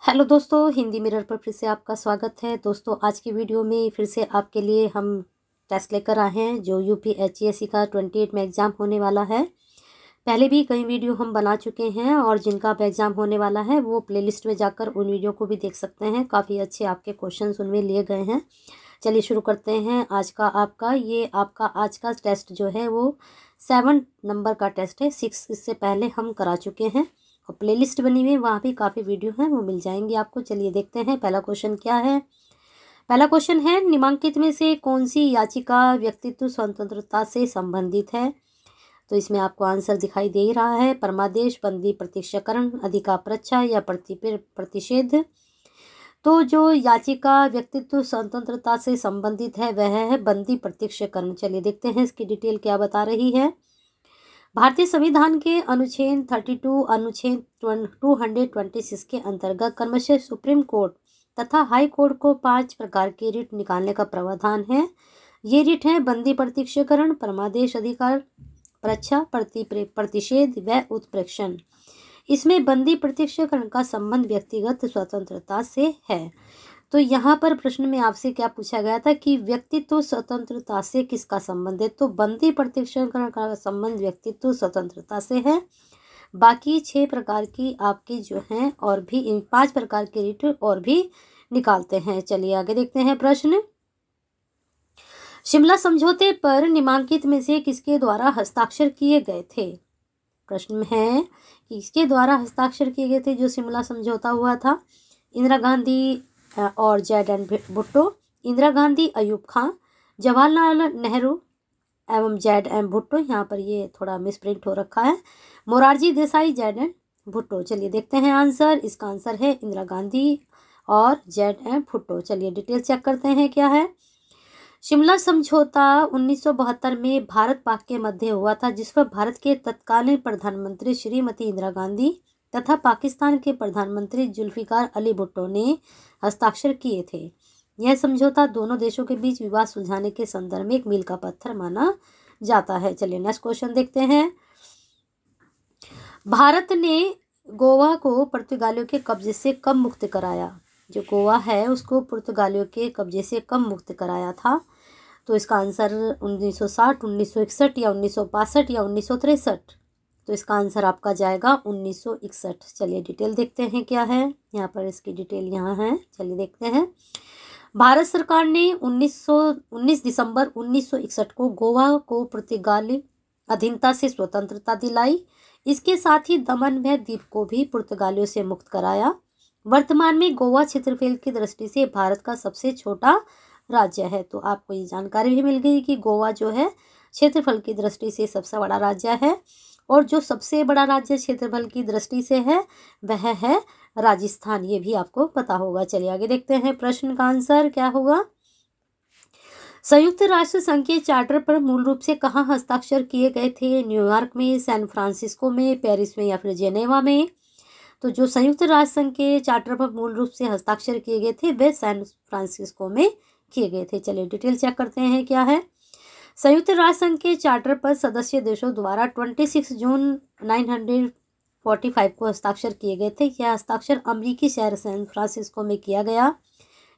Hello दोस्तों, Hindi mirror पर फिर से आपका स्वागत है। दोस्तों, आज की वीडियो में फिर से आपके लिए हम टेस्ट लेकर आए हैं जो यूपीएचसीएससी का 28 में एग्ज़ाम होने वाला है। पहले भी कई वीडियो हम बना चुके हैं और जिनका अब एग्ज़ाम होने वाला है वो प्लेलिस्ट में जाकर उन वीडियो को भी देख सकते हैं। काफ़ी अच्छे आपके क्वेश्चंस उनमें लिए गए हैं। चलिए शुरू करते हैं। आज का आज का टेस्ट जो है वो 7 नंबर का टेस्ट है। 6 इससे पहले हम करा चुके हैं और प्लेलिस्ट बनी हुई है, वहाँ भी काफ़ी वीडियो हैं, वो मिल जाएंगी आपको। चलिए देखते हैं पहला क्वेश्चन क्या है। पहला क्वेश्चन है, निम्नलिखित में से कौन सी याचिका व्यक्तित्व स्वतंत्रता से संबंधित है। तो इसमें आपको आंसर दिखाई दे रहा है, परमादेश, बंदी प्रत्यक्षकरण, अधिकार या प्रतिषेध। तो जो याचिका व्यक्तित्व स्वतंत्रता से संबंधित है वह है बंदी प्रत्यक्षकरण। चलिए देखते हैं इसकी डिटेल क्या बता रही है। भारतीय संविधान के अनुच्छेद 32 अनुच्छेद 226 के अंतर्गत क्रमशः सुप्रीम कोर्ट तथा हाई कोर्ट को 5 प्रकार के रिट निकालने का प्रावधान है। ये रिट है बंदी प्रत्यक्षकरण, परमादेश, अधिकार परीक्षा, प्रतिषेध व उत्प्रेक्षण। इसमें बंदी प्रत्यक्षकरण का संबंध व्यक्तिगत स्वतंत्रता से है। तो यहाँ पर प्रश्न में आपसे क्या पूछा गया था कि व्यक्तित्व स्वतंत्रता से किसका संबंध है। तो बंदी प्रत्यक्षकरण का संबंध व्यक्तित्व स्वतंत्रता से है। बाकी 6 प्रकार की आपकी जो हैं और भी इन 5 प्रकार के रिट और भी निकालते हैं। चलिए आगे देखते हैं प्रश्न। शिमला समझौते पर निम्नलिखित में से किसके द्वारा हस्ताक्षर किए गए थे। प्रश्न में है कि किसके द्वारा हस्ताक्षर किए गए थे जो शिमला समझौता हुआ था। इंदिरा गांधी और जेड.एन. भुट्टो, इंदिरा गांधी, अयूब खान, जवाहरलाल नेहरू एवं जेड.एन. भुट्टो। यहाँ पर ये थोड़ा मिसप्रिंट हो रखा है, मोरारजी देसाई, जेड.एन. भुट्टो। चलिए देखते हैं आंसर। इसका आंसर है इंदिरा गांधी और जेड.एन. भुट्टो। चलिए डिटेल चेक करते हैं क्या है। शिमला समझौता 1972 में भारत पाक के मध्य हुआ था, जिस पर भारत के तत्कालीन प्रधानमंत्री श्रीमती इंदिरा गांधी तथा पाकिस्तान के प्रधानमंत्री जुल्फिकार अली भुट्टो ने हस्ताक्षर किए थे। यह समझौता दोनों देशों के बीच विवाद सुलझाने के संदर्भ में एक मील का पत्थर माना जाता है। चलिए नेक्स्ट क्वेश्चन देखते हैं। भारत ने गोवा को पुर्तगालियों के कब्जे से कब मुक्त कराया। जो गोवा है उसको पुर्तगालियों के कब्जे से कब मुक्त कराया था। तो इसका आंसर 1960, 1961 या 1962 या 1963। तो इसका आंसर आपका जाएगा 1961। चलिए डिटेल देखते हैं क्या है। यहाँ पर इसकी डिटेल यहाँ है, चलिए देखते हैं। भारत सरकार ने 19 दिसंबर 1961 को गोवा को पुर्तगाली अधीनता से स्वतंत्रता दिलाई। इसके साथ ही दमन व दीप को भी पुर्तगालियों से मुक्त कराया। वर्तमान में गोवा क्षेत्रफल की दृष्टि से भारत का सबसे छोटा राज्य है। तो आपको ये जानकारी भी मिल गई कि गोवा जो है क्षेत्रफल की दृष्टि से सबसे बड़ा राज्य है और जो सबसे बड़ा राज्य क्षेत्रफल की दृष्टि से है वह है राजस्थान। ये भी आपको पता होगा। चलिए आगे देखते हैं प्रश्न का आंसर क्या होगा। संयुक्त राष्ट्र संघ के चार्टर पर मूल रूप से कहाँ हस्ताक्षर किए गए थे। न्यूयॉर्क में, सैन फ्रांसिस्को में, पेरिस में या फिर जेनेवा में। तो जो संयुक्त राष्ट्र संघ के चार्टर पर मूल रूप से हस्ताक्षर किए गए थे वे सैन फ्रांसिस्को में किए गए थे। चलिए डिटेल चेक करते हैं क्या है। संयुक्त राष्ट्र संघ के चार्टर पर सदस्य देशों द्वारा 26 जून 1945 को हस्ताक्षर किए गए थे। यह हस्ताक्षर अमेरिकी शहर सैन फ्रांसिस्को में किया गया।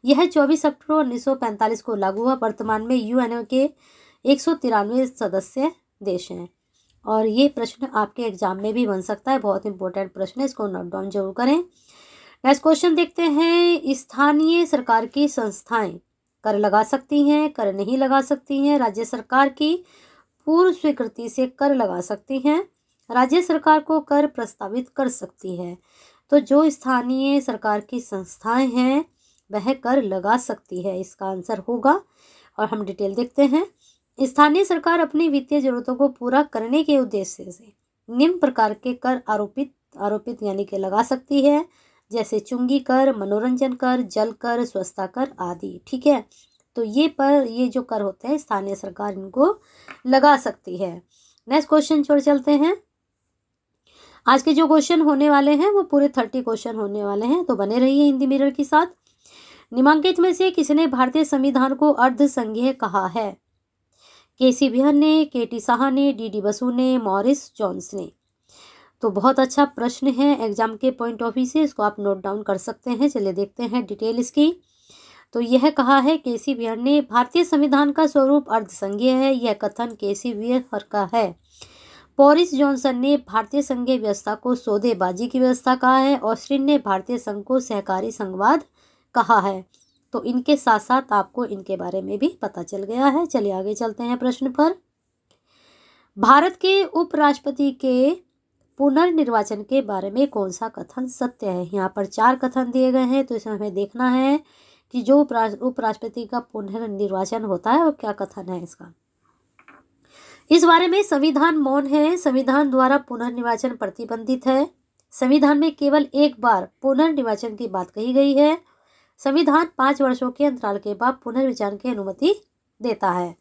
यह 24 अक्टूबर 1945 को लागू हुआ। वर्तमान में यूएनओ के 193 सदस्य देश हैं और ये प्रश्न आपके एग्जाम में भी बन सकता है। बहुत इंपॉर्टेंट प्रश्न है, इसको नोट डाउन जरूर करें। नेक्स्ट क्वेश्चन देखते हैं। स्थानीय सरकार की संस्थाएं कर लगा सकती हैं, कर नहीं लगा सकती हैं। राज्य सरकार की पूर्व स्वीकृति से कर लगा सकती हैं। राज्य सरकार को कर प्रस्तावित कर सकती है। तो जो स्थानीय सरकार की संस्थाएं हैं वह कर लगा सकती है, इसका आंसर होगा। और हम डिटेल देखते हैं। स्थानीय सरकार अपनी वित्तीय जरूरतों को पूरा करने के उद्देश्य से निम्न प्रकार के कर आरोपित यानी कि लगा सकती है, जैसे चुंगी कर, मनोरंजन कर, जल कर, स्वच्छता कर आदि। ठीक है, तो ये जो कर होते हैं स्थानीय सरकार इनको लगा सकती है। नेक्स्ट क्वेश्चन छोड़ चलते हैं। आज के जो क्वेश्चन होने वाले हैं वो पूरे 30 क्वेश्चन होने वाले हैं, तो बने रहिए हिंदी मिरर के साथ। निम्नलिखित में से किसने भारतीय संविधान को अर्ध संघीय कहा है। के.सी. बिहार ने, के.टी. साहा ने, डी.डी. बसु ने, मॉरिस जोन्स ने। तो बहुत अच्छा प्रश्न है एग्जाम के पॉइंट ऑफ व्यू से, इसको आप नोट डाउन कर सकते हैं। चलिए देखते हैं डिटेल इसकी। तो यह कहा है केसी व्हीयर ने, भारतीय संविधान का स्वरूप अर्धसंघीय है, यह कथन केसी व्हीयर का है। बोरिस जॉनसन ने भारतीय संघीय व्यवस्था को सौदेबाजी की व्यवस्था कहा है। ऑस्टिन ने भारतीय संघ को सहकारी संघवाद कहा है। तो इनके साथ साथ आपको इनके बारे में भी पता चल गया है। चलिए आगे चलते हैं प्रश्न पर। भारत के उपराष्ट्रपति के पुनर्निर्वाचन के बारे में कौन सा कथन सत्य है? यहाँ पर 4 कथन दिए गए हैं, तो इसमें हमें देखना है कि जो उपराष्ट्रपति का पुनर्निर्वाचन होता है वो क्या कथन है इसका। इस बारे में संविधान मौन है, संविधान द्वारा पुनर्निर्वाचन प्रतिबंधित है, संविधान में केवल एक बार पुनर्निर्वाचन की बात कही गई है, संविधान 5 वर्षों के अंतराल के बाद पुनर्विचार की अनुमति देता है।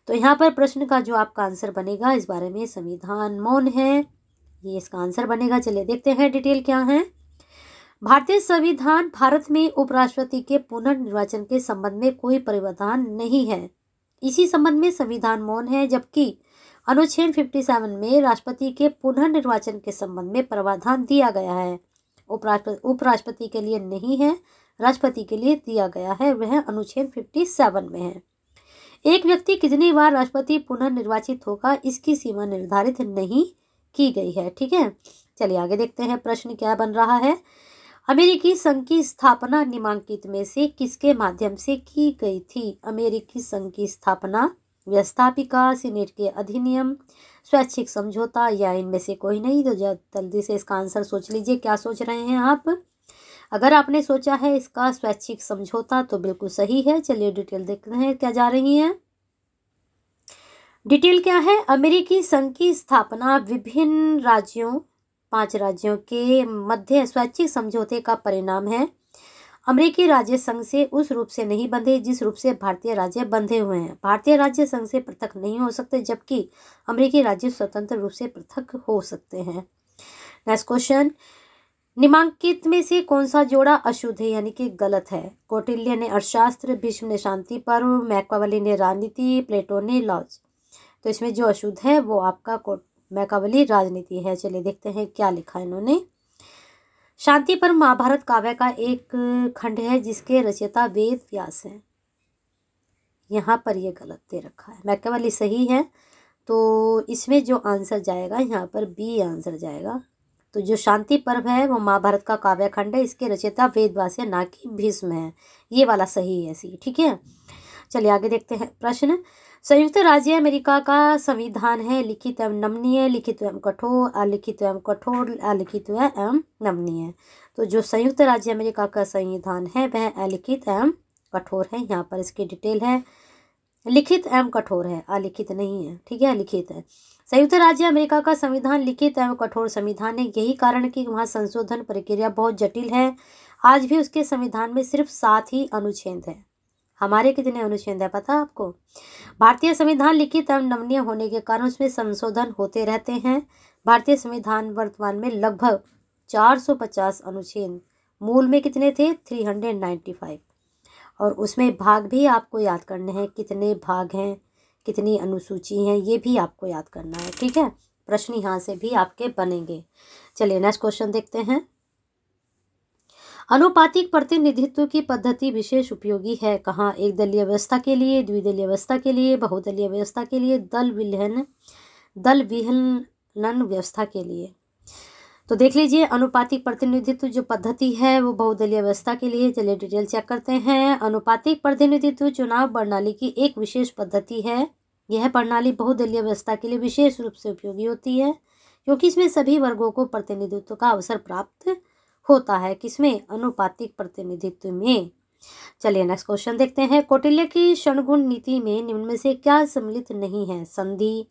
तो यहाँ पर प्रश्न का जो आपका आंसर बनेगा इस बारे में संविधान मौन है, ये इसका आंसर बनेगा। चलिए देखते हैं डिटेल क्या है। भारतीय संविधान भारत में उपराष्ट्रपति के पुनर्निर्वाचन के संबंध में कोई प्रावधान नहीं है, इसी संबंध में संविधान मौन है। जबकि अनुच्छेद 57 में राष्ट्रपति के पुनर्निर्वाचन के संबंध में प्रावधान दिया गया है, उपराष्ट्रपति के लिए नहीं है, राष्ट्रपति के लिए दिया गया है, वह अनुच्छेद 57 में है। एक व्यक्ति कितनी बार राष्ट्रपति पुनर्निर्वाचित होगा इसकी सीमा निर्धारित नहीं की गई है। ठीक है, चलिए आगे देखते हैं प्रश्न क्या बन रहा है। अमेरिकी संघ की स्थापना निम्नलिखित में से किसके माध्यम से की गई थी? अमेरिकी संघ की स्थापना व्यवस्थापिका, सीनेट के अधिनियम, स्वैच्छिक समझौता या इनमें से कोई नहीं? तो जल्दी से इसका आंसर सोच लीजिए, क्या सोच रहे हैं आप? अगर आपने सोचा है इसका स्वैच्छिक समझौता तो बिल्कुल सही है। चलिए डिटेल देखते हैं क्या जा रही है। डिटेल क्या है? अमेरिकी संघ की स्थापना विभिन्न राज्यों 5 राज्यों के मध्य स्वैच्छिक समझौते का परिणाम है। अमेरिकी राज्य संघ से उस रूप से नहीं बंधे जिस रूप से भारतीय राज्य बंधे हुए हैं। भारतीय राज्य संघ से पृथक नहीं हो सकते, जबकि अमेरिकी राज्य स्वतंत्र रूप से पृथक हो सकते हैं। नेक्स्ट क्वेश्चन, निम्नलिखित में से कौन सा जोड़ा अशुद्ध है यानी कि गलत है? कौटिल्य ने अर्थशास्त्र, भीष्म ने शांति पर्व, मैकियावेली ने राजनीति, प्लेटो ने लॉज। तो इसमें जो अशुद्ध है वो आपका मैकियावेली राजनीति है। चलिए देखते हैं क्या लिखा है इन्होंने। शांति पर्व महाभारत काव्य का एक खंड है जिसके रचयिता वेद व्यास हैं। यहाँ पर ये गलत दे रखा है, मैकियावेली सही है। तो इसमें जो आंसर जाएगा यहाँ पर बी आंसर जाएगा। तो जो शांति पर्व है वो महाभारत का काव्य खंड है, इसके रचयिता वेद व्यास है, ना कि भीष्म है। ये वाला सही है सी। ठीक है, चलिए आगे देखते हैं प्रश्न। संयुक्त राज्य अमेरिका का संविधान है लिखित एवं नमनीय, लिखित एवं कठोर, अलिखित एवं कठोर, अलिखित एवं नमनीय। तो जो संयुक्त राज्य अमेरिका का संविधान है वह अलिखित एवं कठोर है। यहाँ पर इसकी डिटेल है, लिखित एवं कठोर है, अलिखित नहीं है। ठीक है, लिखित है। संयुक्त राज्य अमेरिका का संविधान लिखित एवं कठोर संविधान है। यही कारण कि वहाँ संशोधन प्रक्रिया बहुत जटिल है। आज भी उसके संविधान में सिर्फ 7 ही अनुच्छेद है। हमारे कितने अनुच्छेद है पता आपको? भारतीय संविधान लिखित एवं नमनीय होने के कारण उसमें संशोधन होते रहते हैं। भारतीय संविधान वर्तमान में लगभग 450 अनुच्छेद, मूल में कितने थे? 395। और उसमें भाग भी आपको याद करने हैं, कितने भाग हैं, कितनी अनुसूची हैं, ये भी आपको याद करना है। ठीक है, प्रश्न यहाँ से भी आपके बनेंगे। चलिए नेक्स्ट क्वेश्चन देखते हैं। अनुपातिक प्रतिनिधित्व की पद्धति विशेष उपयोगी है कहाँ? एक दलीय व्यवस्था के लिए, द्विदलीय व्यवस्था के लिए, बहुदलीय व्यवस्था के लिए, दल विहलन व्यवस्था के लिए। तो देख लीजिए, अनुपातिक प्रतिनिधित्व जो पद्धति है वो बहुदलीय व्यवस्था के लिए। चलिए डिटेल चेक करते हैं। अनुपातिक प्रतिनिधित्व चुनाव प्रणाली की एक विशेष पद्धति है। यह प्रणाली बहुदलीय व्यवस्था के लिए विशेष रूप से उपयोगी होती है क्योंकि इसमें सभी वर्गों को प्रतिनिधित्व का अवसर प्राप्त होता है। किसमें? अनुपातिक प्रतिनिधित्व में। चलिए नेक्स्ट क्वेश्चन देखते हैं। कौटिल्य की षणगुण नीति में निम्न में से क्या सम्मिलित नहीं है? संधि,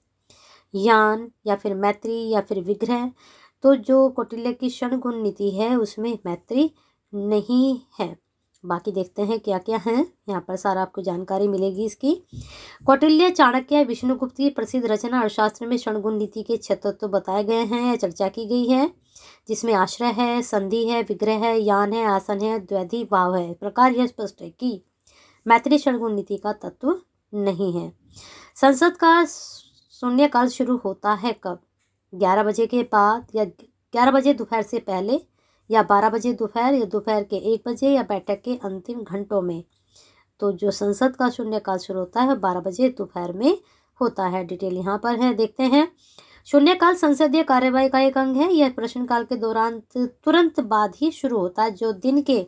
यान, या फिर मैत्री, या फिर विग्रह। तो जो कौटिल्य की षणगुण नीति है उसमें मैत्री नहीं है। बाकी देखते हैं क्या क्या है। यहाँ पर सारा आपको जानकारी मिलेगी इसकी। कौटिल्य, चाणक्य, विष्णुगुप्त की प्रसिद्ध रचना अर्थशास्त्र में षणगुण नीति के 6 तत्व बताए गए हैं, चर्चा की गई है, जिसमें आश्रय है, संधि है, विग्रह है, यान है, आसन है, द्वैधी भाव है। प्रकार यह स्पष्ट है कि मैत्री षणगुण नीति का तत्व नहीं है। संसद का शून्यकाल शुरू होता है कब? 11 बजे के बाद या 11 बजे दोपहर से पहले, या 12 बजे दोपहर, या दोपहर के 1 बजे, या बैठक के अंतिम घंटों में। तो जो संसद का शून्यकाल शुरू होता है 12 बजे दोपहर में होता है। डिटेल यहाँ पर है, देखते हैं। शून्यकाल संसदीय कार्यवाही का एक अंग है। यह प्रश्नकाल के दौरान तुरंत बाद ही शुरू होता है, जो दिन के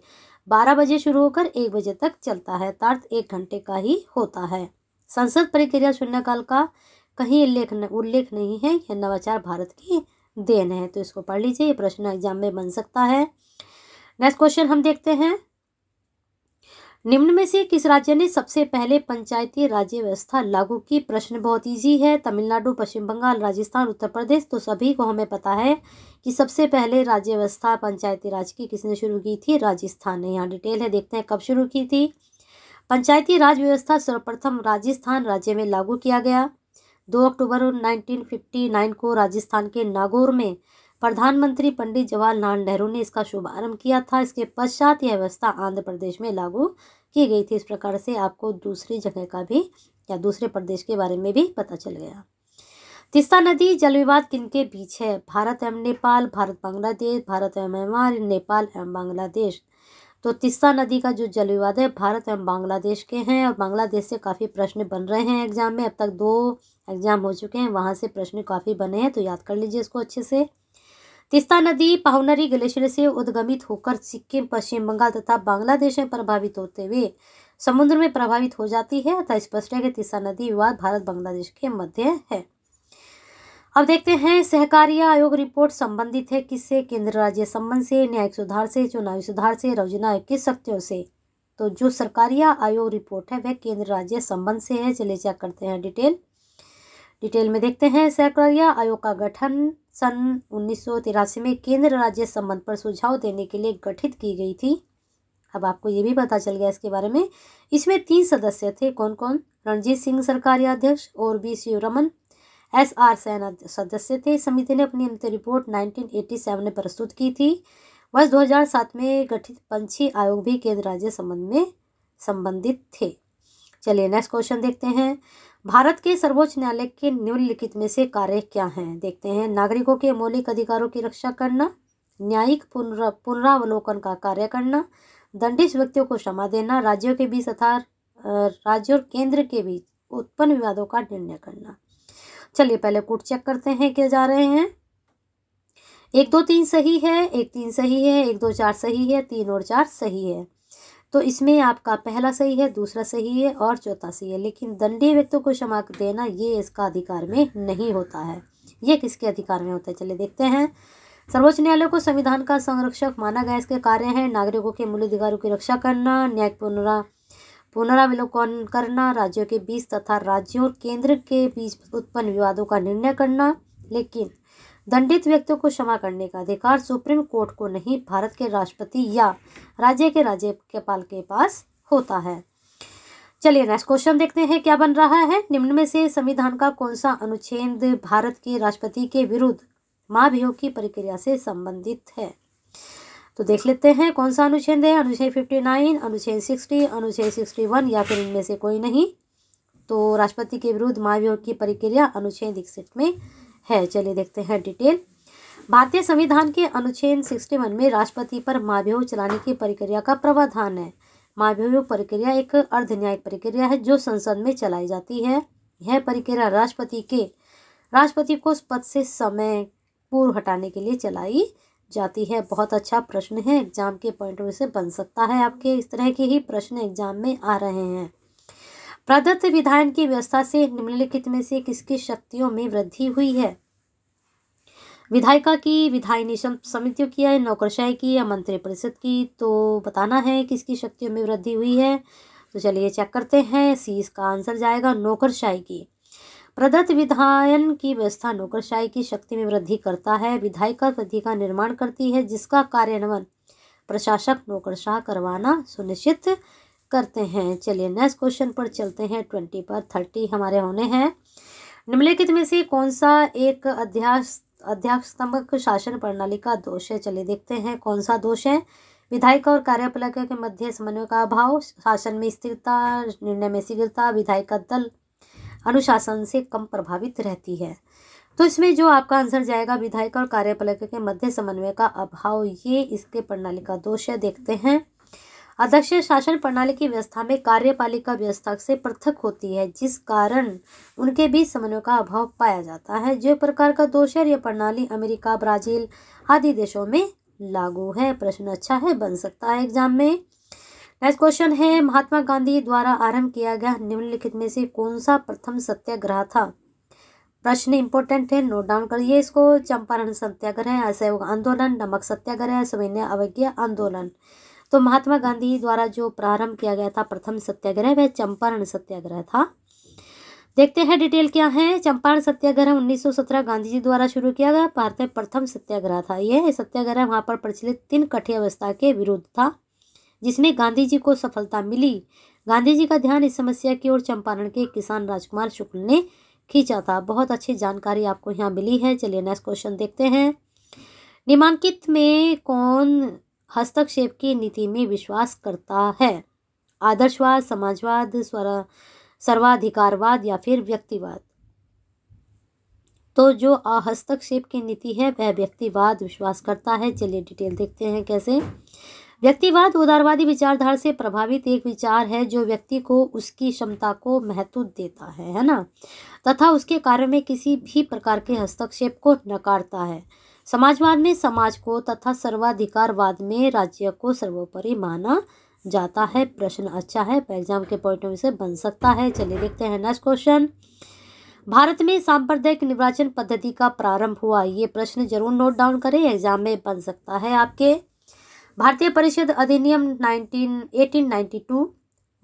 12 बजे शुरू होकर 1 बजे तक चलता है, अर्थात 1 घंटे का ही होता है। संसद प्रक्रिया शून्यकाल का कहीं उल्लेख नहीं है। यह नवाचार भारत की देन है। तो इसको पढ़ लीजिए, ये प्रश्न एग्जाम में बन सकता है। नेक्स्ट क्वेश्चन हम देखते हैं। निम्न में से किस राज्य ने सबसे पहले पंचायती राज्य व्यवस्था लागू की? प्रश्न बहुत इजी है। तमिलनाडु, पश्चिम बंगाल, राजस्थान, उत्तर प्रदेश। तो सभी को हमें पता है कि सबसे पहले राज्य व्यवस्था पंचायती राज की किसने शुरू की थी? राजस्थान ने। यहाँ डिटेल है, देखते हैं कब शुरू की थी। पंचायती राज व्यवस्था सर्वप्रथम राजस्थान राज्य में लागू किया गया। 2 अक्टूबर 1959 को राजस्थान के नागौर में प्रधानमंत्री पंडित जवाहरलाल नेहरू ने इसका शुभारंभ किया था। इसके पश्चात यह व्यवस्था आंध्र प्रदेश में लागू की गई थी। इस प्रकार से आपको दूसरी जगह का भी या दूसरे प्रदेश के बारे में भी पता चल गया। तीस्ता नदी जल विवाद किनके बीच है? भारत एवं नेपाल, भारत बांग्लादेश, भारत एवं म्यांमार, नेपाल एवं बांग्लादेश। तो तीस्ता नदी का जो जल विवाद है भारत एवं बांग्लादेश के हैं, और बांग्लादेश से काफ़ी प्रश्न बन रहे हैं एग्जाम में। अब तक 2 एग्जाम हो चुके हैं, वहाँ से प्रश्न काफ़ी बने हैं, तो याद कर लीजिए इसको अच्छे से। तीस्ता नदी पाहुनरी ग्लेशियर से उद्गमित होकर सिक्किम, पश्चिम बंगाल तथा बांग्लादेश में प्रभावित होते हुए समुद्र में प्रभावित हो जाती है। अतः स्पष्ट है कि तीस्ता नदी विवाद भारत बांग्लादेश के मध्य है। अब देखते हैं, सहकारिता आयोग रिपोर्ट संबंधित है किससे? केंद्र राज्य संबंध से, न्यायिक सुधार से, चुनावी सुधार से, योजना आयोग की शक्तियों से। तो जो सरकारिया आयोग रिपोर्ट है वह केंद्र राज्य संबंध से है। चलिए चेक करते हैं डिटेल में देखते हैं। सहकारिता आयोग का गठन सन 1983 में केंद्र राज्य संबंध पर सुझाव देने के लिए गठित की गई थी। अब आपको ये भी पता चल गया इसके बारे में। इसमें 3 सदस्य थे, कौन कौन? रणजीत सिंह सरकारिया अध्यक्ष, और बी शिवरमन SR सेन सदस्य थे। समिति ने अपनी अंतिम रिपोर्ट 1987 में प्रस्तुत की थी। वर्ष 2007 में गठित पंछी आयोग भी केंद्र राज्य संबंध में संबंधित थे। चलिए नेक्स्ट क्वेश्चन देखते हैं। भारत के सर्वोच्च न्यायालय के निम्नलिखित में से कार्य क्या हैं? देखते हैं। नागरिकों के मौलिक अधिकारों की रक्षा करना, न्यायिक पुनरावलोकन का कार्य करना, दंडित व्यक्तियों को क्षमा देना, राज्यों के बीच तथा राज्य और केंद्र के बीच उत्पन्न विवादों का निर्णय करना। चलिए पहले कूट चेक करते हैं क्या जा रहे हैं। 1 2 3 सही है, 1 3 सही है, 1 2 4 सही है, 3 और 4 सही है। तो इसमें आपका पहला सही है, दूसरा सही है और चौथा सही है। लेकिन दंडीय व्यक्तियों को क्षमा देना ये इसका अधिकार में नहीं होता है। ये किसके अधिकार में होता है? चलिए देखते हैं। सर्वोच्च न्यायालय को संविधान का संरक्षक माना गया। इसके कार्य हैं नागरिकों के मूल अधिकारों की रक्षा करना, न्यायिक पुनरावलोकन करना, राज्यों के बीच तथा राज्यों और केंद्र के बीच उत्पन्न विवादों का निर्णय करना। लेकिन दंडित व्यक्तियों को क्षमा करने का अधिकार सुप्रीम कोर्ट को नहीं, भारत के राष्ट्रपति या राज्य के राज्यपाल के पास होता है। चलिए नेक्स्ट क्वेश्चन देखते हैं क्या बन रहा है। निम्न में से संविधान का कौन सा अनुच्छेद भारत के राष्ट्रपति के विरुद्ध महाभियोग की प्रक्रिया से संबंधित है? तो देख लेते हैं कौन सा अनुच्छेद है। अनुच्छेद 59, अनुच्छेद 60, अनुच्छेद 61 या फिर इनमें से कोई नहीं। तो राष्ट्रपति के विरुद्ध महाभियोग की प्रक्रिया अनुच्छेद 61 में है। चलिए देखते हैं डिटेल। भारतीय संविधान के अनुच्छेद 61 में राष्ट्रपति पर महाभियोग चलाने की प्रक्रिया का प्रावधान है। महाभियोग प्रक्रिया एक अर्ध न्यायिक प्रक्रिया है जो संसद में चलाई जाती है। यह प्रक्रिया राष्ट्रपति को पद से समय पूर्व हटाने के लिए चलाई जाती है। बहुत अच्छा प्रश्न है, एग्जाम के पॉइंट ऑफ व्यू से बन सकता है आपके। इस तरह के ही प्रश्न एग्जाम में आ रहे हैं। प्रदत्त विधायन की व्यवस्था से निम्नलिखित में से किसकी शक्तियों में वृद्धि हुई है? विधायिका की, विधायिनी समितियों की, या नौकरशाही की, या मंत्री परिषद की। तो बताना है किसकी शक्तियों में वृद्धि हुई है। तो चलिए चेक करते हैं। सी इसका आंसर जाएगा, नौकरशाही की। प्रदत्त विधायन की व्यवस्था नौकरशाही की शक्ति में वृद्धि करता है। विधायिका विधि का निर्माण करती है जिसका कार्यान्वयन प्रशासक नौकरशाह करवाना सुनिश्चित करते हैं। चलिए नेक्स्ट क्वेश्चन पर चलते हैं। 20 पर 30 हमारे होने हैं। निम्नलिखित में से कौन सा एक अध्यात्मक शासन प्रणाली का दोष है? चलिए देखते हैं कौन सा दोष है। विधायिका और कार्यपालिका के मध्य समन्वय का अभाव, शासन में स्थिरता, निर्णय में शीघ्रता, विधायिका दल अनुशासन से कम प्रभावित रहती है। तो इसमें जो आपका आंसर जाएगा विधायिका और कार्यपालिका के मध्य समन्वय का अभाव, ये इसके प्रणाली का दोष है। देखते हैं, अध्यक्षीय शासन प्रणाली की व्यवस्था में कार्यपालिका व्यवस्था से पृथक होती है, जिस कारण उनके बीच समन्वय का अभाव पाया जाता है। जो प्रकार का दोष है, यह प्रणाली अमेरिका, ब्राजील आदि देशों में लागू है। प्रश्न अच्छा है, बन सकता है एग्जाम में। नेक्स्ट क्वेश्चन है, महात्मा गांधी द्वारा आरंभ किया गया निम्नलिखित में से कौन सा प्रथम सत्याग्रह था? प्रश्न इंपॉर्टेंट है, नोट डाउन करिए इसको। चंपारण सत्याग्रह, असहयोग आंदोलन, नमक सत्याग्रह, सविनय अवज्ञा आंदोलन। तो महात्मा गांधी द्वारा जो प्रारंभ किया गया था प्रथम सत्याग्रह, वह चंपारण सत्याग्रह था। देखते हैं डिटेल क्या है। चंपारण सत्याग्रह 1917 गांधी जी द्वारा शुरू किया गया भारत में प्रथम सत्याग्रह था। यह सत्याग्रह वहां पर प्रचलित 3 कठिया व्यवस्था के विरुद्ध था, जिसमें गांधी जी को सफलता मिली। गांधी जी का ध्यान इस समस्या की ओर चंपारण के किसान राजकुमार शुक्ल ने खींचा था। बहुत अच्छी जानकारी आपको यहाँ मिली है। चलिए नेक्स्ट क्वेश्चन देखते हैं। निम्नलिखित में कौन हस्तक्षेप की नीति में विश्वास करता है? आदर्शवाद, समाजवाद, सर्वाधिकारवाद या फिर व्यक्तिवाद? तो जो हस्तक्षेप की नीति है वह व्यक्तिवाद विश्वास करता है। चलिए डिटेल देखते हैं कैसे। व्यक्तिवाद उदारवादी विचारधारा से प्रभावित एक विचार है जो व्यक्ति को उसकी क्षमता को महत्व देता है ना, तथा उसके कार्य में किसी भी प्रकार के हस्तक्षेप को नकारता है। समाजवाद में समाज को तथा सर्वाधिकारवाद में राज्य को सर्वोपरि माना जाता है। प्रश्न अच्छा है, एग्जाम के पॉइंट ऑफ व्यू से बन सकता है। चलिए देखते हैं नेक्स्ट क्वेश्चन। भारत में सांप्रदायिक निर्वाचन पद्धति का प्रारंभ हुआ। ये प्रश्न जरूर नोट डाउन करें, एग्जाम में बन सकता है आपके। भारतीय परिषद अधिनियम 1892,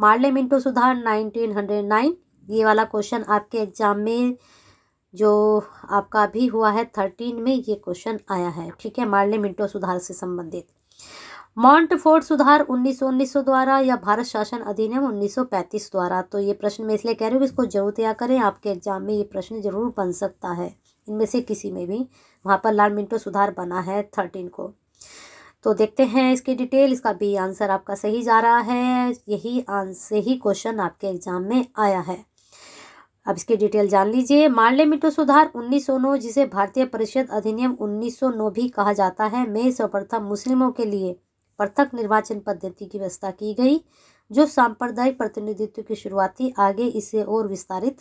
मार्ले मिंटो सुधार 1909। ये वाला क्वेश्चन आपके एग्जाम में जो आपका अभी हुआ है 13 में, ये क्वेश्चन आया है। ठीक है, मार्ले मिंटो सुधार से संबंधित। मॉन्टफोर्ट सुधार 1919 द्वारा या भारत शासन अधिनियम 1935 द्वारा। तो ये प्रश्न मैं इसलिए कह रही हूँ इसको जरूर तैयार करें, आपके एग्जाम में ये प्रश्न जरूर बन सकता है इनमें से किसी में भी। वहाँ पर लाल मिंटो सुधार बना है 13 को। तो देखते हैं इसकी डिटेल। इसका भी आंसर आपका सही जा रहा है, यही आंसर ही क्वेश्चन आपके एग्जाम में आया है। अब इसकी डिटेल जान लीजिए। मार्ले मिंटो सुधार 1909, जिसे भारतीय परिषद अधिनियम 1909 भी कहा जाता है, में सर्वप्रथम मुस्लिमों के लिए पृथक निर्वाचन पद्धति की व्यवस्था की गई, जो सांप्रदायिक प्रतिनिधित्व की शुरुआती आगे इसे और विस्तारित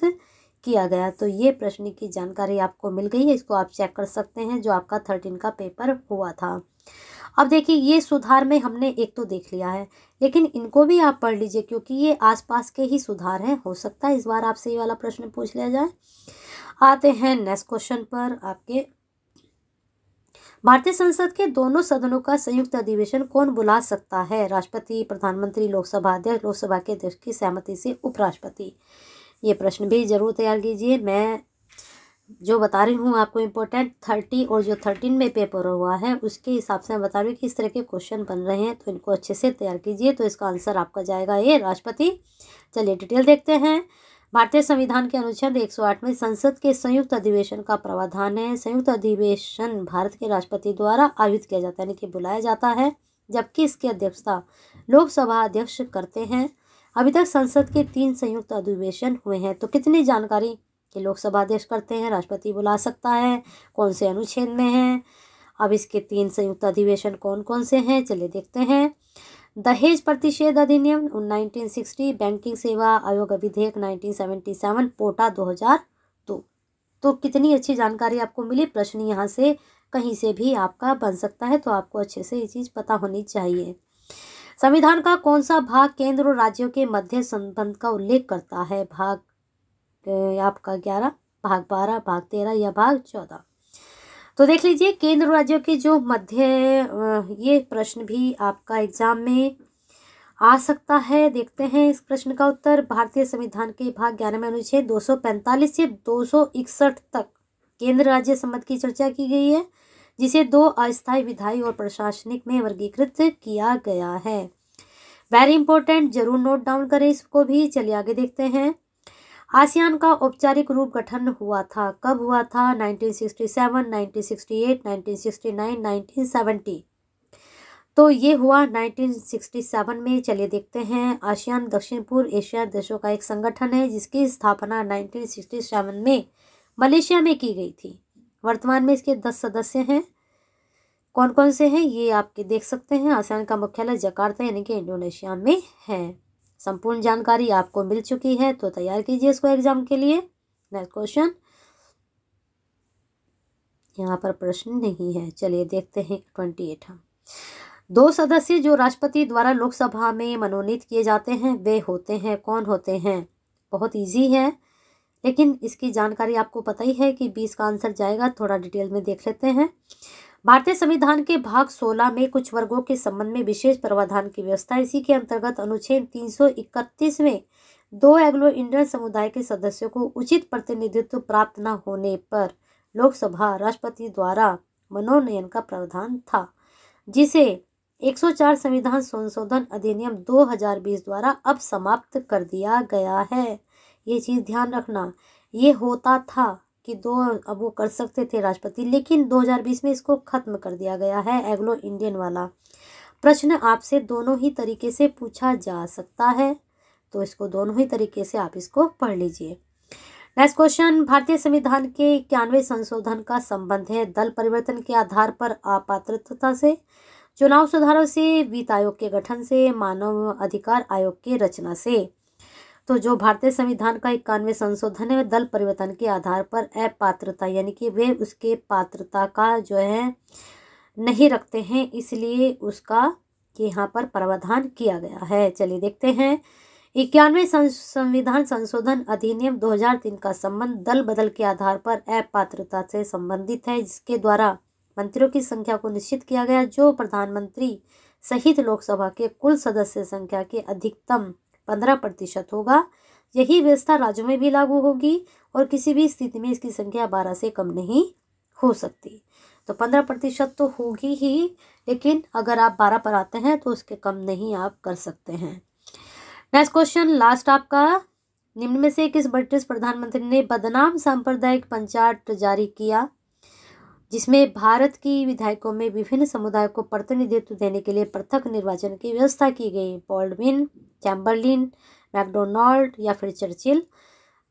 किया गया। तो ये प्रश्न की जानकारी आपको मिल गई है, इसको आप चेक कर सकते हैं जो आपका 13 का पेपर हुआ था। अब देखिए, ये सुधार में हमने एक तो देख लिया है, लेकिन इनको भी आप पढ़ लीजिए क्योंकि ये आसपास के ही सुधार हैं। हो सकता है इस बार आपसे ये वाला प्रश्न पूछ लिया जाए। आते हैं नेक्स्ट क्वेश्चन पर आपके। भारतीय संसद के दोनों सदनों का संयुक्त अधिवेशन कौन बुला सकता है? राष्ट्रपति, प्रधानमंत्री, लोकसभा अध्यक्ष, लोकसभा के अध्यक्ष की सहमति से उपराष्ट्रपति। ये प्रश्न भी जरूर तैयार कीजिए। मैं जो बता रही हूँ आपको इम्पोर्टेंट 30 और जो 13 में पेपर हुआ है उसके हिसाब से मैं बता रही हूँ कि इस तरह के क्वेश्चन बन रहे हैं, तो इनको अच्छे से तैयार कीजिए। तो इसका आंसर आपका जाएगा ये राष्ट्रपति। चलिए डिटेल देखते हैं। भारतीय संविधान के अनुच्छेद 108 में संसद के संयुक्त अधिवेशन का प्रावधान है। संयुक्त अधिवेशन भारत के राष्ट्रपति द्वारा आयोजित किया जाता है, यानी कि बुलाया जाता है, जबकि इसकी अध्यक्षता लोकसभा अध्यक्ष करते हैं। अभी तक संसद के 3 संयुक्त अधिवेशन हुए हैं। तो कितनी जानकारी कि लोकसभा अध्यक्ष करते हैं, राष्ट्रपति बुला सकता है, कौन से अनुच्छेद में है। अब इसके 3 संयुक्त अधिवेशन कौन कौन से हैं, चलिए देखते हैं। दहेज प्रतिषेध अधिनियम 1960, बैंकिंग सेवा आयोग विधेयक 1977, पोटा 2002। तो कितनी अच्छी जानकारी आपको मिली। प्रश्न यहाँ से कहीं से भी आपका बन सकता है, तो आपको अच्छे से ये चीज़ पता होनी चाहिए। संविधान का कौन सा भाग केंद्र और राज्यों के मध्य संबंध का उल्लेख करता है? भाग आपका 11, भाग 12, भाग 13 या भाग 14। तो देख लीजिए, केंद्र राज्यों के जो मध्य, ये प्रश्न भी आपका एग्जाम में आ सकता है। देखते हैं इस प्रश्न का उत्तर। भारतीय संविधान के भाग 11 में अनुच्छेद 245 से 261 तक केंद्र राज्य संबंध की चर्चा की गई है, जिसे 2 अस्थायी, विधायी और प्रशासनिक में वर्गीकृत किया गया है। वेरी इंपॉर्टेंट, जरूर नोट डाउन करें इसको भी। चलिए आगे देखते हैं। आसियान का औपचारिक रूप गठन हुआ था, कब हुआ था? 1967, 1968, 1969, 1970। तो ये हुआ 1967 में। चलिए देखते हैं। आसियान दक्षिण पूर्व एशिया देशों का एक संगठन है जिसकी स्थापना 1967 में मलेशिया में की गई थी। वर्तमान में इसके 10 सदस्य हैं। कौन कौन से हैं ये आपके देख सकते हैं। आसियान का मुख्यालय जकार्ता यानी कि इंडोनेशिया में है। संपूर्ण जानकारी आपको मिल चुकी है, तो तैयार कीजिए इसको एग्जाम के लिए। नेक्स्ट क्वेश्चन, यहाँ पर प्रश्न नहीं है। चलिए देखते हैं 28। हाँ, 2 सदस्य जो राष्ट्रपति द्वारा लोकसभा में मनोनीत किए जाते हैं वे होते हैं, कौन होते हैं? बहुत इजी है, लेकिन इसकी जानकारी आपको पता ही है कि 20 का आंसर जाएगा। थोड़ा डिटेल में देख लेते हैं। भारतीय संविधान के भाग 16 में कुछ वर्गों के संबंध में विशेष प्रावधान की व्यवस्था। इसी के अंतर्गत अनुच्छेद 331 में 2 एंग्लो इंडियन समुदाय के सदस्यों को उचित प्रतिनिधित्व प्राप्त न होने पर लोकसभा राष्ट्रपति द्वारा मनोनयन का प्रावधान था, जिसे 104 संविधान संशोधन अधिनियम 2020 द्वारा अब समाप्त कर दिया गया है। ये चीज़ ध्यान रखना। ये होता था कि 2 अब वो कर सकते थे राष्ट्रपति, लेकिन 2020 में इसको खत्म कर दिया गया है। एंग्लो इंडियन वाला प्रश्न आपसे दोनों ही तरीके से पूछा जा सकता है, तो इसको दोनों ही तरीके से आप इसको पढ़ लीजिए। नेक्स्ट क्वेश्चन, भारतीय संविधान के 91वें संशोधन का संबंध है दल परिवर्तन के आधार पर अपात्रता से, चुनाव सुधारों से, वित्त आयोग के गठन से, मानव अधिकार आयोग की रचना से। तो जो भारतीय संविधान का 91वें संशोधन है, दल परिवर्तन के आधार पर अपात्रता यानी कि वे उसके पात्रता का जो है नहीं रखते हैं, इसलिए उसका यहाँ पर प्रावधान किया गया है। चलिए देखते हैं। 91वें संविधान संशोधन अधिनियम 2003 का संबंध दल बदल के आधार पर अपात्रता से संबंधित है, जिसके द्वारा मंत्रियों की संख्या को निश्चित किया गया, जो प्रधानमंत्री सहित लोकसभा के कुल सदस्य संख्या के अधिकतम 15% होगा। यही व्यवस्था राज्यों में भी लागू होगी और किसी भी स्थिति में इसकी संख्या 12 से कम नहीं हो सकती। तो 15% तो होगी ही, लेकिन अगर आप 12 पर आते हैं तो उसके कम नहीं आप कर सकते हैं। नेक्स्ट क्वेश्चन, लास्ट आपका, निम्न में से किस ब्रिटिश प्रधानमंत्री ने बदनाम सांप्रदायिक पंचायत जारी किया, जिसमें भारत की विधायकों में विभिन्न समुदायों को प्रतिनिधित्व देने के लिए पृथक निर्वाचन की व्यवस्था की गई? बॉल्डविन, चैम्बरलिन, मैकडोनाल्ड या फिर चर्चिल?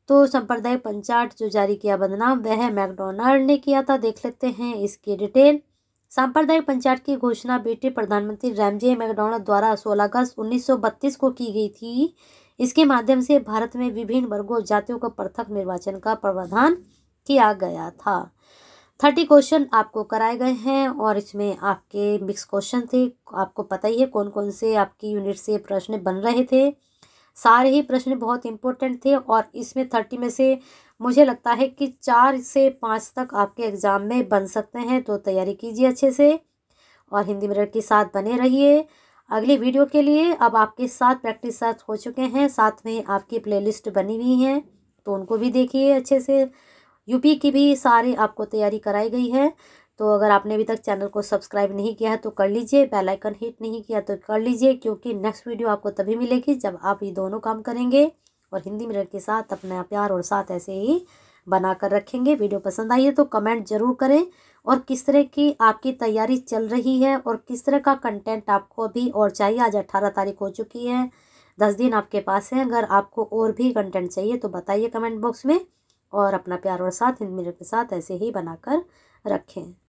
तो सांप्रदायिक पंचायत जो जारी किया बदनाम, वह मैकडोनाल्ड ने किया था। देख लेते हैं इसकी डिटेल। सांप्रदायिक पंचायत की घोषणा ब्रिटिश प्रधानमंत्री रैमजे मैकडोनाल्ड द्वारा 16 अगस्त 1932 को की गई थी। इसके माध्यम से भारत में विभिन्न वर्गों जातियों को पृथक निर्वाचन का प्रावधान किया गया था। 30 क्वेश्चन आपको कराए गए हैं और इसमें आपके मिक्स क्वेश्चन थे। आपको पता ही है कौन कौन से आपकी यूनिट से प्रश्न बन रहे थे। सारे ही प्रश्न बहुत इंपॉर्टेंट थे और इसमें 30 में से मुझे लगता है कि 4 से 5 तक आपके एग्ज़ाम में बन सकते हैं। तो तैयारी कीजिए अच्छे से और हिंदी मिरर के साथ बने रहिए। अगली वीडियो के लिए अब आपके साथ प्रैक्टिस साथ हो चुके हैं, साथ में आपकी प्लेलिस्ट बनी हुई है, तो उनको भी देखिए अच्छे से। यूपी की भी सारी आपको तैयारी कराई गई है। तो अगर आपने अभी तक चैनल को सब्सक्राइब नहीं किया है तो कर लीजिए, बेल आइकन हिट नहीं किया तो कर लीजिए, क्योंकि नेक्स्ट वीडियो आपको तभी मिलेगी जब आप ये दोनों काम करेंगे और हिंदी मिरर के साथ अपना प्यार और साथ ऐसे ही बना कर रखेंगे। वीडियो पसंद आई है तो कमेंट जरूर करें और किस तरह की आपकी तैयारी चल रही है और किस तरह का कंटेंट आपको अभी और चाहिए। आज 18 तारीख हो चुकी है, 10 दिन आपके पास है। अगर आपको और भी कंटेंट चाहिए तो बताइए कमेंट बॉक्स में और अपना प्यार और साथ हिंदी मिरर के साथ ऐसे ही बनाकर रखें।